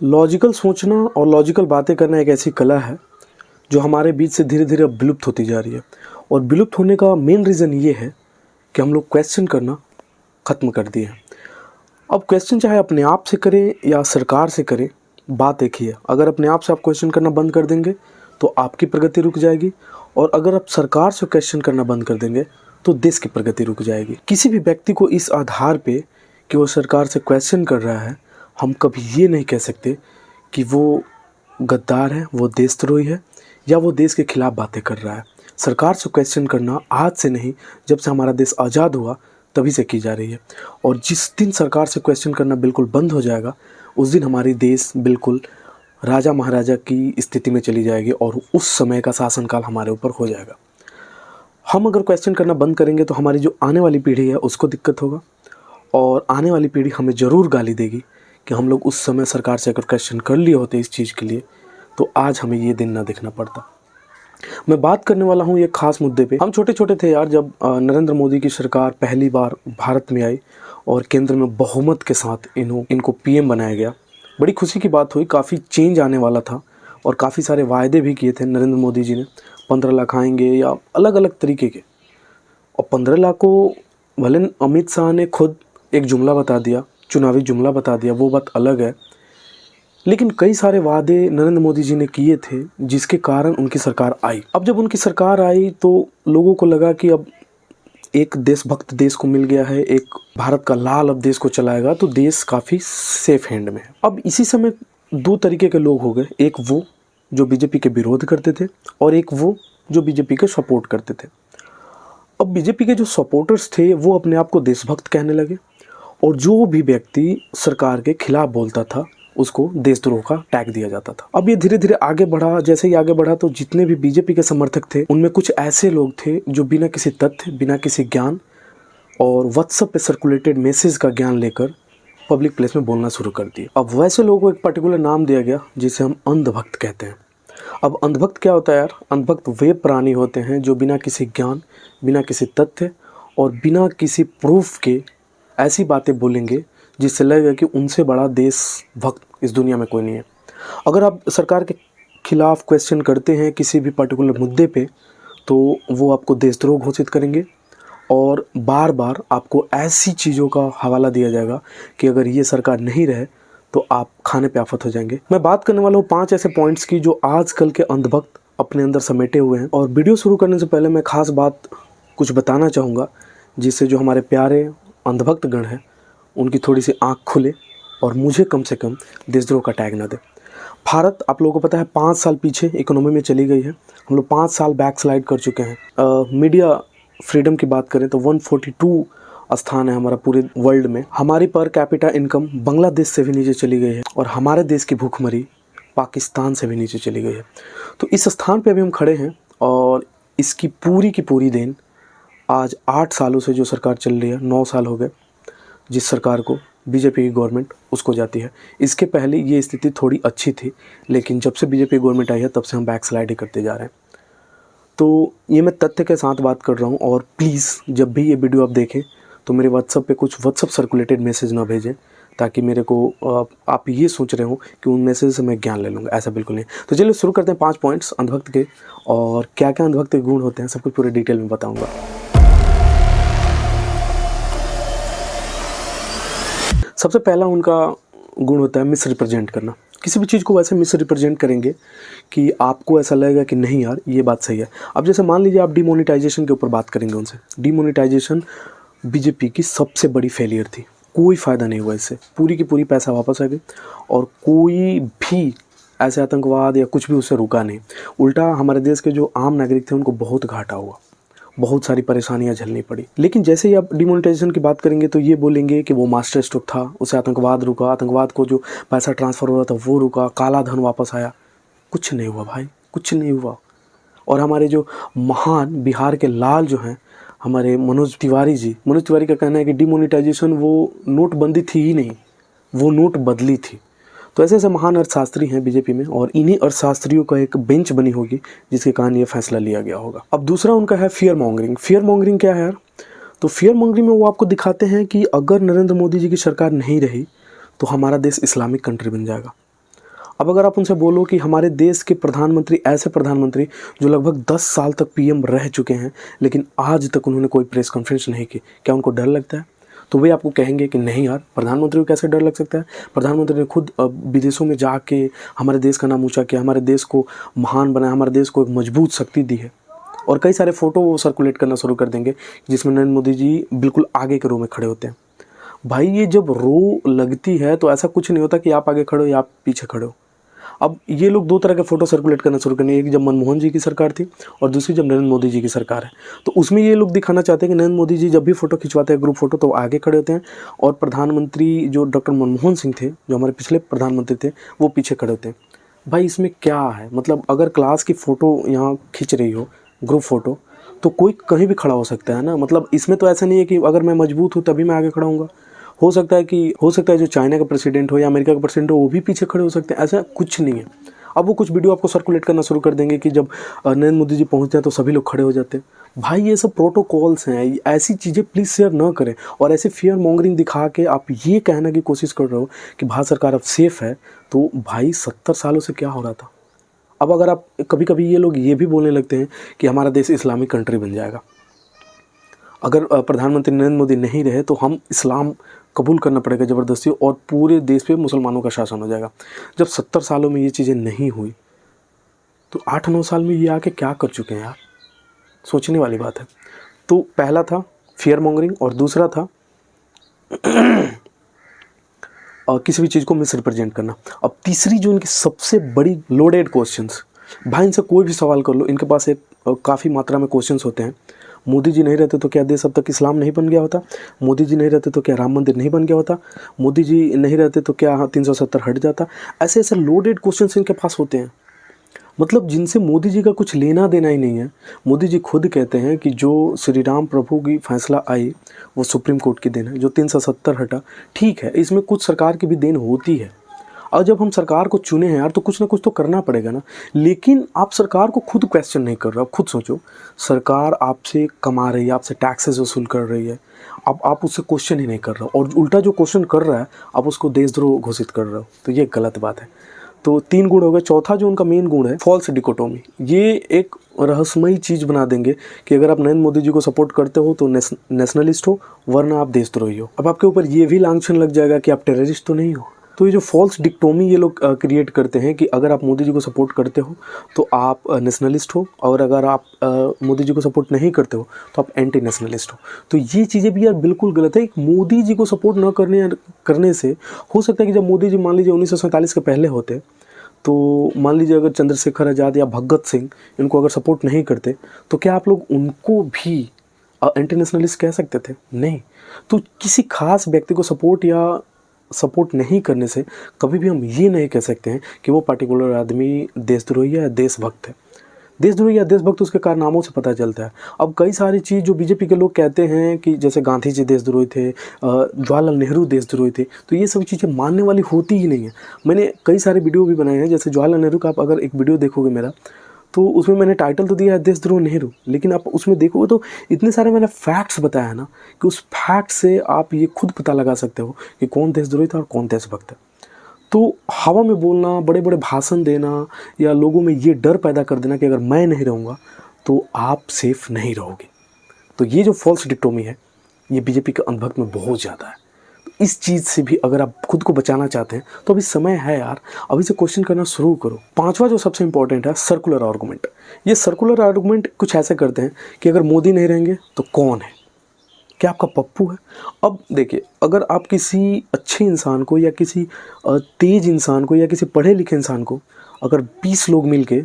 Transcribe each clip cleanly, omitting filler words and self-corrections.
Logical सोचना और logical बातें करना एक ऐसी कला है जो हमारे बीच से धीरे धीरे अब विलुप्त होती जा रही है। और विलुप्त होने का मेन रीज़न ये है कि हम लोग क्वेश्चन करना ख़त्म कर दिए हैं। अब क्वेश्चन चाहे अपने आप से करें या सरकार से करें, बात एक ही है। अगर अपने आप से आप क्वेश्चन करना बंद कर देंगे तो आपकी प्रगति रुक जाएगी, और अगर आप सरकार से क्वेश्चन करना बंद कर देंगे तो देश की प्रगति रुक जाएगी। किसी भी व्यक्ति को इस आधार पे कि वो सरकार से क्वेश्चन कर रहा है, हम कभी ये नहीं कह सकते कि वो गद्दार है, वो देशद्रोही है या वो देश के खिलाफ बातें कर रहा है। सरकार से क्वेश्चन करना आज से नहीं, जब से हमारा देश आज़ाद हुआ तभी से की जा रही है। और जिस दिन सरकार से क्वेश्चन करना बिल्कुल बंद हो जाएगा, उस दिन हमारी देश बिल्कुल राजा महाराजा की स्थिति में चली जाएगी और उस समय का शासनकाल हमारे ऊपर हो जाएगा। हम अगर क्वेश्चन करना बंद करेंगे तो हमारी जो आने वाली पीढ़ी है उसको दिक्कत होगा, और आने वाली पीढ़ी हमें ज़रूर गाली देगी कि हम लोग उस समय सरकार से अगर क्वेश्चन कर लिए होते इस चीज़ के लिए तो आज हमें ये दिन ना देखना पड़ता। मैं बात करने वाला हूँ एक ख़ास मुद्दे पे। हम छोटे छोटे थे यार, जब नरेंद्र मोदी की सरकार पहली बार भारत में आई और केंद्र में बहुमत के साथ इनको पीएम बनाया गया। बड़ी खुशी की बात हुई, काफ़ी चेंज आने वाला था और काफ़ी सारे वायदे भी किए थे नरेंद्र मोदी जी ने। 15 लाख आएंगे या अलग अलग तरीके के, और 15 लाख को भले अमित शाह ने खुद एक जुमला बता दिया, चुनावी जुमला बता दिया, वो बात अलग है, लेकिन कई सारे वादे नरेंद्र मोदी जी ने किए थे जिसके कारण उनकी सरकार आई। अब जब उनकी सरकार आई तो लोगों को लगा कि अब एक देशभक्त देश को मिल गया है, एक भारत का लाल अब देश को चलाएगा, तो देश काफ़ी सेफ हैंड में है। अब इसी समय दो तरीके के लोग हो गए, एक वो जो बीजेपी के विरोध करते थे और एक वो जो बीजेपी के सपोर्ट करते थे। अब बीजेपी के जो सपोर्टर्स थे वो अपने आप को देशभक्त कहने लगे, और जो भी व्यक्ति सरकार के खिलाफ बोलता था उसको देशद्रोह का टैग दिया जाता था। अब ये धीरे धीरे आगे बढ़ा। जैसे ही आगे बढ़ा तो जितने भी बीजेपी के समर्थक थे उनमें कुछ ऐसे लोग थे जो बिना किसी तथ्य, बिना किसी ज्ञान और व्हाट्सएप पे सर्कुलेटेड मैसेज का ज्ञान लेकर पब्लिक प्लेस में बोलना शुरू कर दिए। अब वैसे लोगों को एक पर्टिकुलर नाम दिया गया जिसे हम अंधभक्त कहते हैं। अब अंधभक्त क्या होता है यार? अंधभक्त वे प्राणी होते हैं जो बिना किसी ज्ञान, बिना किसी तथ्य और बिना किसी प्रूफ के ऐसी बातें बोलेंगे जिससे लगेगा कि उनसे बड़ा देशभक्त इस दुनिया में कोई नहीं है। अगर आप सरकार के खिलाफ क्वेश्चन करते हैं किसी भी पर्टिकुलर मुद्दे पे, तो वो आपको देशद्रोह घोषित करेंगे और बार बार आपको ऐसी चीज़ों का हवाला दिया जाएगा कि अगर ये सरकार नहीं रहे तो आप खाने पे आफत हो जाएंगे। मैं बात करने वाला हूँ 5 ऐसे पॉइंट्स की जो आजकल के अंधभक्त अपने अंदर समेटे हुए हैं। और वीडियो शुरू करने से पहले मैं खास बात कुछ बताना चाहूँगा जिससे जो हमारे प्यारे अंधभक्त गण हैं उनकी थोड़ी सी आँख खुले और मुझे कम से कम देशद्रोह का टैग ना दे। भारत, आप लोगों को पता है, 5 साल पीछे इकोनॉमी में चली गई है। हम लोग 5 साल बैक स्लाइड कर चुके हैं। मीडिया फ्रीडम की बात करें तो 142 स्थान है हमारा पूरे वर्ल्ड में। हमारी पर कैपिटा इनकम बांग्लादेश से भी नीचे चली गई है, और हमारे देश की भूखमरी पाकिस्तान से भी नीचे चली गई है। तो इस स्थान पे अभी हम खड़े हैं, और इसकी पूरी की पूरी देन आज 8 सालों से जो सरकार चल रही है, 9 साल हो गए जिस सरकार को, बीजेपी की गवर्नमेंट, उसको जाती है। इसके पहले ये स्थिति थोड़ी अच्छी थी, लेकिन जब से बीजेपी गवर्नमेंट आई है तब से हम बैक स्लाइड ही करते जा रहे हैं। तो ये मैं तथ्य के साथ बात कर रहा हूँ, और प्लीज़ जब भी ये वीडियो आप देखें तो मेरे व्हाट्सएप पे कुछ व्हाट्सएप सर्कुलेटेड मैसेज ना भेजें, ताकि मेरे को आप ये सोच रहे हो कि उन मैसेज से मैं ज्ञान ले लूँगा। ऐसा बिल्कुल नहीं। तो चलिए शुरू करते हैं 5 पॉइंट्स अंधभक्त के, और क्या क्या अंधभक्त के गुण होते हैं सब कुछ पूरे डिटेल में बताऊँगा। सबसे पहला उनका गुण होता है मिस रिप्रेजेंट करना। किसी भी चीज़ को वैसे मिस रिप्रेजेंट करेंगे कि आपको ऐसा लगेगा कि नहीं यार ये बात सही है। अब जैसे मान लीजिए आप डिमोनेटाइजेशन के ऊपर बात करेंगे उनसे। डिमोनेटाइजेशन बीजेपी की सबसे बड़ी फेलियर थी, कोई फ़ायदा नहीं हुआ इससे। पूरी की पूरी पैसा वापस आ गई, और कोई भी ऐसे आतंकवाद या कुछ भी उससे रुका नहीं। उल्टा हमारे देश के जो आम नागरिक थे उनको बहुत घाटा हुआ, बहुत सारी परेशानियां झेलनी पड़ी। लेकिन जैसे ही आप डिमोनेटाइजेशन की बात करेंगे तो ये बोलेंगे कि वो मास्टर स्ट्रोक था, उससे आतंकवाद रुका, आतंकवाद को जो पैसा ट्रांसफ़र हो रहा था वो रुका, काला धन वापस आया। कुछ नहीं हुआ भाई, कुछ नहीं हुआ। और हमारे जो महान बिहार के लाल जो हैं, हमारे मनोज तिवारी का कहना है कि डिमोनेटाइजेशन वो नोटबंदी थी ही नहीं, वो नोट बदली थी। तो ऐसे ऐसे महान अर्थशास्त्री हैं बीजेपी में, और इन्हीं अर्थशास्त्रियों का एक बेंच बनी होगी जिसके कारण ये फैसला लिया गया होगा। अब दूसरा उनका है फियर मॉन्गरिंग। फियर मॉन्गरिंग क्या है यार? तो फियर मॉन्गरिंग में वो आपको दिखाते हैं कि अगर नरेंद्र मोदी जी की सरकार नहीं रही तो हमारा देश इस्लामिक कंट्री बन जाएगा। अब अगर आप उनसे बोलो कि हमारे देश के प्रधानमंत्री, ऐसे प्रधानमंत्री जो लगभग 10 साल तक पीएम रह चुके हैं लेकिन आज तक उन्होंने कोई प्रेस कॉन्फ्रेंस नहीं की, क्या उनको डर लगता है? तो वे आपको कहेंगे कि नहीं यार, प्रधानमंत्री को कैसे डर लग सकता है? प्रधानमंत्री ने खुद विदेशों में जाके हमारे देश का नाम ऊँचा किया, हमारे देश को महान बनाया, हमारे देश को एक मजबूत शक्ति दी है। और कई सारे फ़ोटो वो सर्कुलेट करना शुरू कर देंगे जिसमें नरेंद्र मोदी जी बिल्कुल आगे के रो में खड़े होते हैं। भाई ये जब रो लगती है तो ऐसा कुछ नहीं होता कि आप आगे खड़े हो या आप पीछे खड़े हो। अब ये लोग दो तरह के फ़ोटो सर्कुलेट करना शुरू करेंगे, एक जब मनमोहन जी की सरकार थी और दूसरी जब नरेंद्र मोदी जी की सरकार है। तो उसमें ये लोग दिखाना चाहते हैं कि नरेंद्र मोदी जी जब भी फ़ोटो खिंचवाते हैं ग्रुप फ़ोटो तो आगे खड़े होते हैं और प्रधानमंत्री जो डॉक्टर मनमोहन सिंह थे, जो हमारे पिछले प्रधानमंत्री थे, वो पीछे खड़े होते हैं। भाई इसमें क्या है? मतलब अगर क्लास की फ़ोटो यहाँ खींच रही हो, ग्रुप फ़ोटो, तो कोई कहीं भी खड़ा हो सकता है ना। मतलब इसमें तो ऐसा नहीं है कि अगर मैं मजबूत हूँ तभी मैं आगे खड़ा होऊंगा। हो सकता है जो चाइना का प्रेसिडेंट हो या अमेरिका का प्रेसिडेंट हो वो भी पीछे खड़े हो सकते हैं, ऐसा कुछ नहीं है। अब वो कुछ वीडियो आपको सर्कुलेट करना शुरू कर देंगे कि जब नरेंद्र मोदी जी पहुँचते हैं तो सभी लोग खड़े हो जाते हैं। भाई ये सब प्रोटोकॉल्स हैं, ऐसी चीज़ें प्लीज़ शेयर ना करें। और ऐसे फियर मॉन्गरिंग दिखा के आप ये कहने की कोशिश कर रहे हो कि भारत सरकार अब सेफ़ है, तो भाई 70 सालों से क्या हो रहा था? अब अगर आप कभी कभी ये लोग ये भी बोलने लगते हैं कि हमारा देश इस्लामिक कंट्री बन जाएगा, अगर प्रधानमंत्री नरेंद्र मोदी नहीं रहे तो हम इस्लाम कबूल करना पड़ेगा ज़बरदस्ती और पूरे देश पे मुसलमानों का शासन हो जाएगा। जब 70 सालों में ये चीज़ें नहीं हुई तो 8-9 साल में ये आके क्या कर चुके हैं यार? सोचने वाली बात है। तो पहला था फियर मॉन्गरिंग और दूसरा था किसी भी चीज़ को मिस रिप्रेजेंट करना। अब तीसरी जो इनकी सबसे बड़ी लोडेड क्वेश्चंस, भाई इनसे कोई भी सवाल कर लो, इनके पास एक काफ़ी मात्रा में क्वेश्चंस होते हैं। मोदी जी नहीं रहते तो क्या देश अब तक इस्लाम नहीं बन गया होता? मोदी जी नहीं रहते तो क्या राम मंदिर नहीं बन गया होता? मोदी जी नहीं रहते तो क्या 370 हट जाता? ऐसे ऐसे लोडेड क्वेश्चंस इनके पास होते हैं, मतलब जिनसे मोदी जी का कुछ लेना देना ही नहीं है। मोदी जी खुद कहते हैं कि जो श्री राम प्रभु की फैसला आई वो सुप्रीम कोर्ट की देन है, जो 370 हटा, ठीक है, इसमें कुछ सरकार की भी देन होती है। और जब हम सरकार को चुने हैं यार तो कुछ ना कुछ तो करना पड़ेगा ना। लेकिन आप सरकार को खुद क्वेश्चन नहीं कर रहे हो। खुद सोचो, सरकार आपसे कमा रही है, आपसे टैक्सेस वसूल कर रही है, अब आप उससे क्वेश्चन ही नहीं कर रहे हो और उल्टा जो क्वेश्चन कर रहा है आप उसको देशद्रोह घोषित कर रहे हो, तो ये गलत बात है। तो 3 गुण हो गए। चौथा जो उनका मेन गुण है फॉल्स डिकोटोमी, ये एक रहस्यमयी चीज़ बना देंगे कि अगर आप नरेंद्र मोदी जी को सपोर्ट करते हो तो नेशनलिस्ट हो, वरना आप देशद्रोही हो। अब आपके ऊपर ये भी लांछन लग जाएगा कि आप टेररिस्ट तो नहीं हो। तो ये जो फॉल्स डिकोटोमी ये लोग क्रिएट करते हैं कि अगर आप मोदी जी को सपोर्ट करते हो तो आप नेशनलिस्ट हो और अगर आप मोदी जी को सपोर्ट नहीं करते हो तो आप एंटी नेशनलिस्ट हो। तो ये चीज़ें भी यार बिल्कुल गलत है। मोदी जी को सपोर्ट न करने से हो सकता है कि जब मोदी जी मान लीजिए 1947 के पहले होते तो मान लीजिए अगर चंद्रशेखर आज़ाद या भगत सिंह इनको अगर सपोर्ट नहीं करते तो क्या आप लोग उनको भी एंटी नेशनलिस्ट कह सकते थे? नहीं। तो किसी खास व्यक्ति को सपोर्ट नहीं करने से कभी भी हम ये नहीं कह सकते हैं कि वो पर्टिकुलर आदमी देशद्रोही या देशभक्त है। देशद्रोही या देशभक्त उसके कारनामों से पता चलता है। अब कई सारी चीज़ जो बीजेपी के लोग कहते हैं कि जैसे गांधी जी देशद्रोही थे, जवाहरलाल नेहरू देशद्रोही थे, तो ये सभी चीज़ें मानने वाली होती ही नहीं है। मैंने कई सारे वीडियो भी बनाए हैं, जैसे जवाहरलाल नेहरू का आप अगर एक वीडियो देखोगे मेरा, तो उसमें मैंने टाइटल तो दिया है देशद्रोह नेहरू, लेकिन आप उसमें देखोगे तो इतने सारे मैंने फैक्ट्स बताया है ना कि उस फैक्ट से आप ये खुद पता लगा सकते हो कि कौन देशद्रोही था और कौन देशभक्त है। तो हवा में बोलना, बड़े बड़े भाषण देना या लोगों में ये डर पैदा कर देना कि अगर मैं नहीं रहूँगा तो आप सेफ नहीं रहोगे, तो ये जो फॉल्स डिकोटोमी है ये बीजेपी के अंधभक्त में बहुत ज़्यादा है। तो इस चीज़ से भी अगर आप खुद को बचाना चाहते हैं तो अभी समय है यार, अभी से क्वेश्चन करना शुरू करो। पांचवा जो सबसे इंपॉर्टेंट है सर्कुलर आर्गूमेंट। ये सर्कुलर आर्गूमेंट कुछ ऐसे करते हैं कि अगर मोदी नहीं रहेंगे तो कौन है? क्या आपका पप्पू है? अब देखिए, अगर आप किसी अच्छे इंसान को या किसी तेज इंसान को या किसी पढ़े लिखे इंसान को अगर 20 लोग मिलके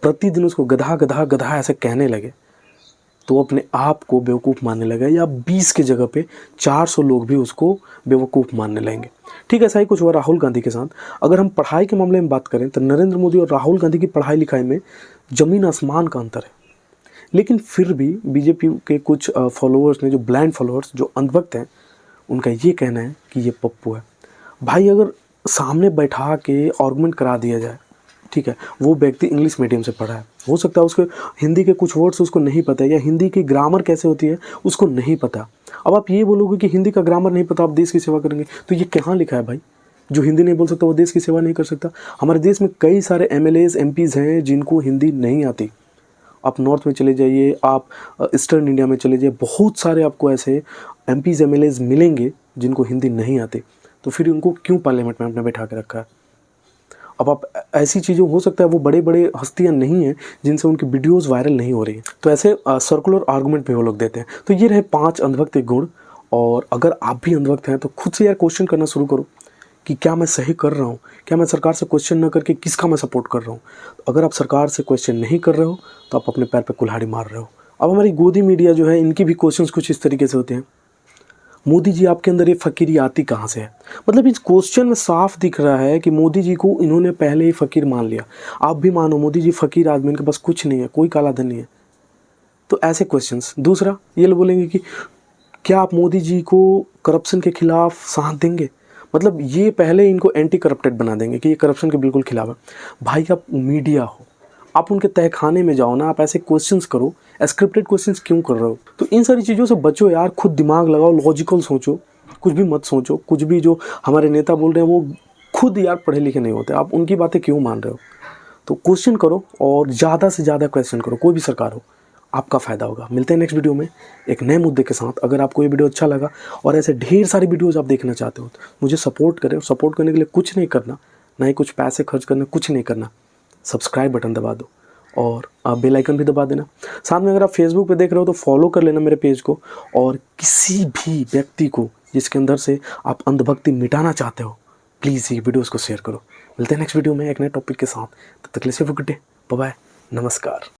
प्रतिदिन उसको गधा गधा गधा ऐसे कहने लगे तो अपने आप को बेवकूफ़ मानने लगा, या 20 की जगह पे 400 लोग भी उसको बेवकूफ़ मानने लगेंगे। ठीक है, ऐसा ही कुछ हुआ राहुल गांधी के साथ। अगर हम पढ़ाई के मामले में बात करें तो नरेंद्र मोदी और राहुल गांधी की पढ़ाई लिखाई में ज़मीन आसमान का अंतर है, लेकिन फिर भी बीजेपी के कुछ फॉलोअर्स ने, जो ब्लाइंड फॉलोअर्स, जो अंधभक्त हैं, उनका ये कहना है कि ये पप्पू है। भाई अगर सामने बैठा के आर्गुमेंट करा दिया जाए, ठीक है, वो व्यक्ति इंग्लिश मीडियम से पढ़ा है, हो सकता है उसको हिंदी के कुछ वर्ड्स उसको नहीं पता है या हिंदी की ग्रामर कैसे होती है उसको नहीं पता। अब आप ये बोलोगे कि हिंदी का ग्रामर नहीं पता, आप देश की सेवा करेंगे, तो ये कहाँ लिखा है भाई? जो हिंदी नहीं बोल सकता वो देश की सेवा नहीं कर सकता। हमारे देश में कई सारे MLAs MPs हैं जिनको हिंदी नहीं आती। आप नॉर्थ में चले जाइए, आप ईस्टर्न इंडिया में चले जाइए, बहुत सारे आपको ऐसे MPs MLAs मिलेंगे जिनको हिंदी नहीं आती। तो फिर उनको क्यों पार्लियामेंट में आपने बैठा के रखा है? अब आप ऐसी चीज़ें, हो सकता है वो बड़े बड़े हस्तियां नहीं हैं जिनसे उनकी वीडियोस वायरल नहीं हो रही हैं, तो ऐसे सर्कुलर आर्गूमेंट में वो लोग देते हैं। तो ये रहे 5 अंधभक्त के गुण। और अगर आप भी अंधभक्त हैं तो खुद से यार क्वेश्चन करना शुरू करो कि क्या मैं सही कर रहा हूँ, क्या मैं सरकार से क्वेश्चन न करके किसका मैं सपोर्ट कर रहा हूँ। तो अगर आप सरकार से क्वेश्चन नहीं कर रहे हो तो आप अपने पैर पर कुल्हाड़ी मार रहे हो। अब हमारी गोदी मीडिया जो है, इनकी भी क्वेश्चंस कुछ इस तरीके से होते हैं, मोदी जी आपके अंदर ये फ़कीरी आती कहाँ से है? मतलब इस क्वेश्चन में साफ दिख रहा है कि मोदी जी को इन्होंने पहले ही फ़कीर मान लिया। आप भी मानो मोदी जी फ़कीर आदमी, इनके पास कुछ नहीं है, कोई काला धन नहीं है। तो ऐसे क्वेश्चंस। दूसरा ये लोग बोलेंगे कि क्या आप मोदी जी को करप्शन के खिलाफ साथ देंगे? मतलब ये पहले इनको एंटी करप्टेड बना देंगे कि ये करप्शन के बिल्कुल खिलाफ है। भाई आप मीडिया हो, आप उनके तहखाने में जाओ ना, आप ऐसे क्वेश्चंस करो। स्क्रिप्टेड क्वेश्चंस क्यों कर रहे हो? तो इन सारी चीज़ों से बचो यार, खुद दिमाग लगाओ, लॉजिकल सोचो, कुछ भी मत सोचो। कुछ भी जो हमारे नेता बोल रहे हैं वो खुद यार पढ़े लिखे नहीं होते, आप उनकी बातें क्यों मान रहे हो? तो क्वेश्चन करो और ज़्यादा से ज़्यादा क्वेश्चन करो, कोई भी सरकार हो, आपका फ़ायदा होगा। मिलते हैं नेक्स्ट वीडियो में एक नए मुद्दे के साथ। अगर आपको ये वीडियो अच्छा लगा और ऐसे ढेर सारी वीडियोज़ आप देखना चाहते हो तो मुझे सपोर्ट करें। सपोर्ट करने के लिए कुछ नहीं करना, ना ही कुछ पैसे खर्च करना, कुछ नहीं करना। सब्सक्राइब बटन दबा दो और आप बेल आइकन भी दबा देना। साथ में अगर आप फेसबुक पे देख रहे हो तो फॉलो कर लेना मेरे पेज को। और किसी भी व्यक्ति को जिसके अंदर से आप अंधभक्ति मिटाना चाहते हो, प्लीज़ ये वीडियोस को शेयर करो। मिलते हैं नेक्स्ट वीडियो में एक नए टॉपिक के साथ। तब तक के लिए गुड डे, बाय बाय, नमस्कार।